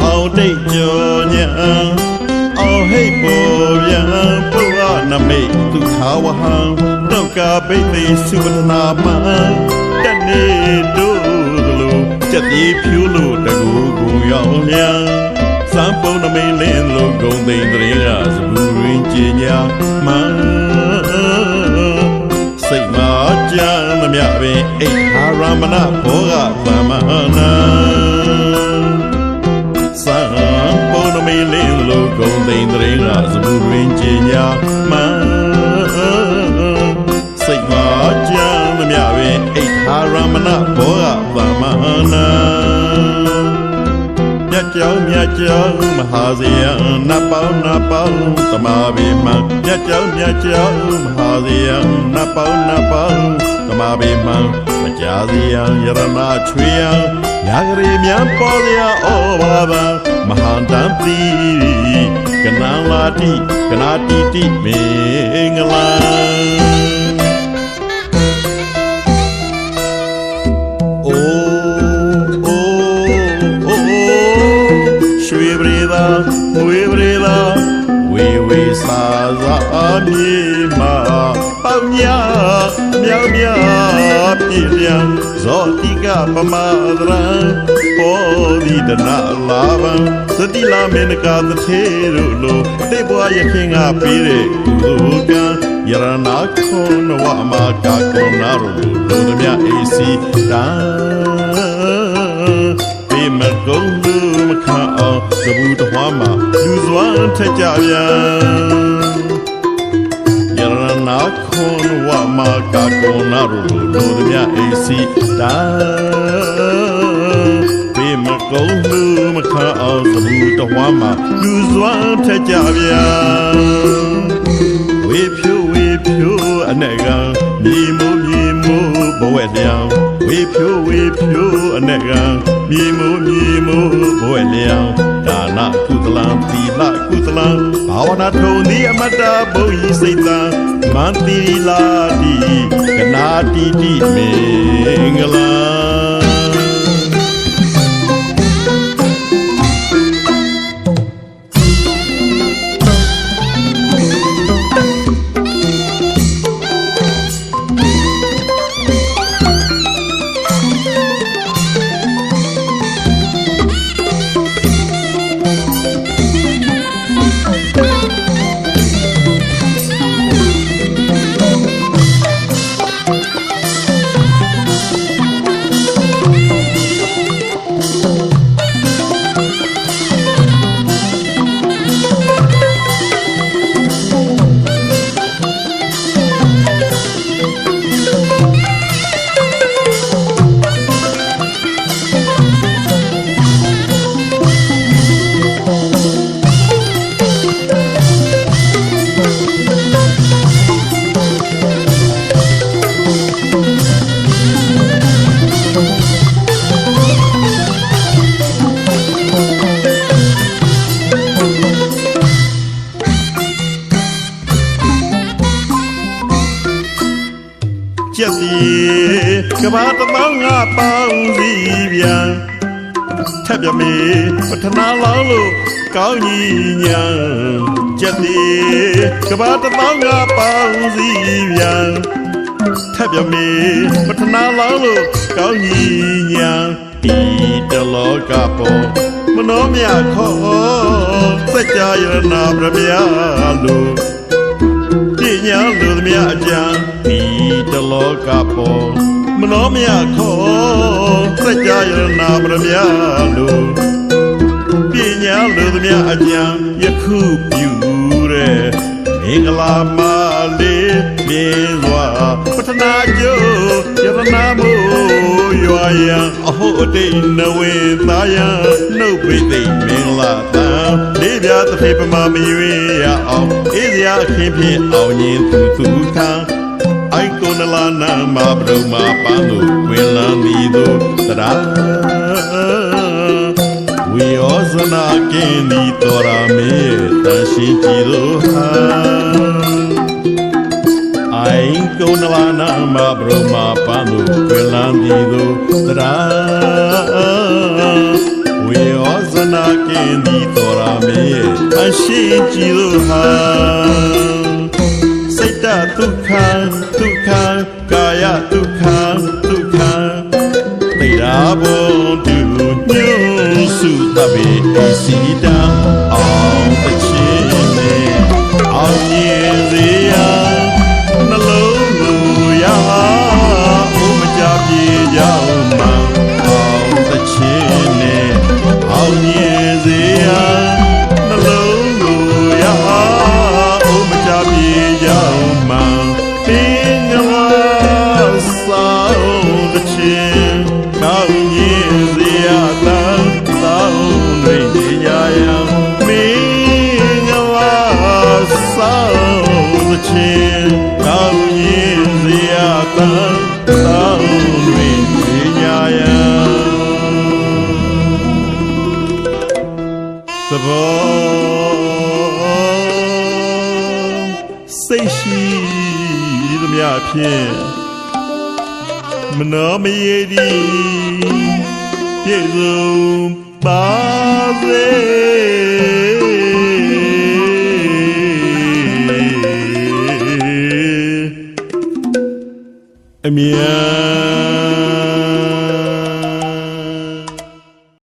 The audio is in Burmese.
ao đây cho nhà ao hay bồ ya bồ na mê tu khao hang đâu cả bây giờ suy na ma đã nê đô lu chặt đi phiêu lu đã gu yao nha sáng bồ na mê lên lu gồng tên đời ra su rin chia nhà ma say ma cha na mya về ai haramana bồ ga ma na mê lên lô công tên đời ra su rin chia nhà ma say ma cha na mya về ai haramana bồ ga ma na nhà cháu mà zia na bao tama về mà nhà cháu mà zia na bao tama về mà cha zia yara na chuya yagri miam polia o baba mahan dampi kana ti mengala we sa za mi ma bao nya miao miao pi liang zo ti ga pa ma dra po di da na la ba sa ti la me na ka the the ru lo te bwa ya khin ga pi de ku ka yara na khon wa ma ka ko na ru lo de mya a si da mà công lu mà khá ở giờ bu to hoa mà lu doan thay cha ya ya na khon wa ma ka ko na ru lo de mya a si da be mà công lu mà khá ở giờ bu to hoa mà lu doan thay cha ya we phiu anh ga mi mo bo we liao we phiu anh ga mi mo bo liao da na ku tlang ti la ku tlang bhavana thong ni amata bo yi sai ta man ti la ti kana ti mengalaကဘာတမောင်းငါပေါင်းစီပြန်ထပ်ပြမေပထနာလောင်းလို့ကောင်းကြီးညာချက်သေးကဘာတမောင်းငါပေါင်းစီပြန်ထပ်ပြမေပထနာလောင်းလို့ကောင်းကြီးညာဒီတလောကပေါ်မနှောမြခေါ်စัจ जा ယရနာပြမြလို့ပညာလူသမျှအကြံဒီတလောကပေါ်မနောမြခေါ်စัจ जा ယရနာပြမြလို့ပညာလူသမျှအကြံယခုပြုတဲ့မင်္ဂလာမလေးပြေစွာပထနာကျိုးယရနာမို့ရွာရန်အဟုတ်တိတ်နဝေသားရန်နှုတ်ပိသိမင်္ဂလာတန်လေးပြသဖေပမာမရွေရအောင်အေးစရာအခင်းဖြင့်အောင်ရင်သူခံအိုင်ကိုနလာနာမဘရုံမာပန်းတို့ဝင်လန်းသည်တို့သရာဝိယောဇနာကင်းဒီတော်ရာမေတန်ရှိကြည်တို့ဟာအိုင်ကိုနလာနာမဘရုံမာပန်းတို့ဝင်လန်းသည်တို့သရာဝိယော မင်းအရှိကြည်လို့ဟာစိတ်တဒုက္ခဒုက္ခကာယဒုက္ခဒုက္ခသိတာဘုံတူညွှန်းစုတပိအစီတံအောင်တချင်းနဲ့အောင်မြင်စေရနှလုံးကိုရဥမကြပြေကြမှာအောင်တချင်းနဲ့အောင်မြင်စေရနှလုံးကိုရဥမကြပြေကြမှာသင်္ကလာဆောင်တချင်းကောင်းရင်စေရသာသောတွင်ကြရမင်းကလာဆောင်တချင်းကောင်းရင်စေရသာသောတွင်ကြရသဘောစိတ်ရှိသမျှဖြင့်မနောမရေဒီပြည့်စုံပါစေအမြဲ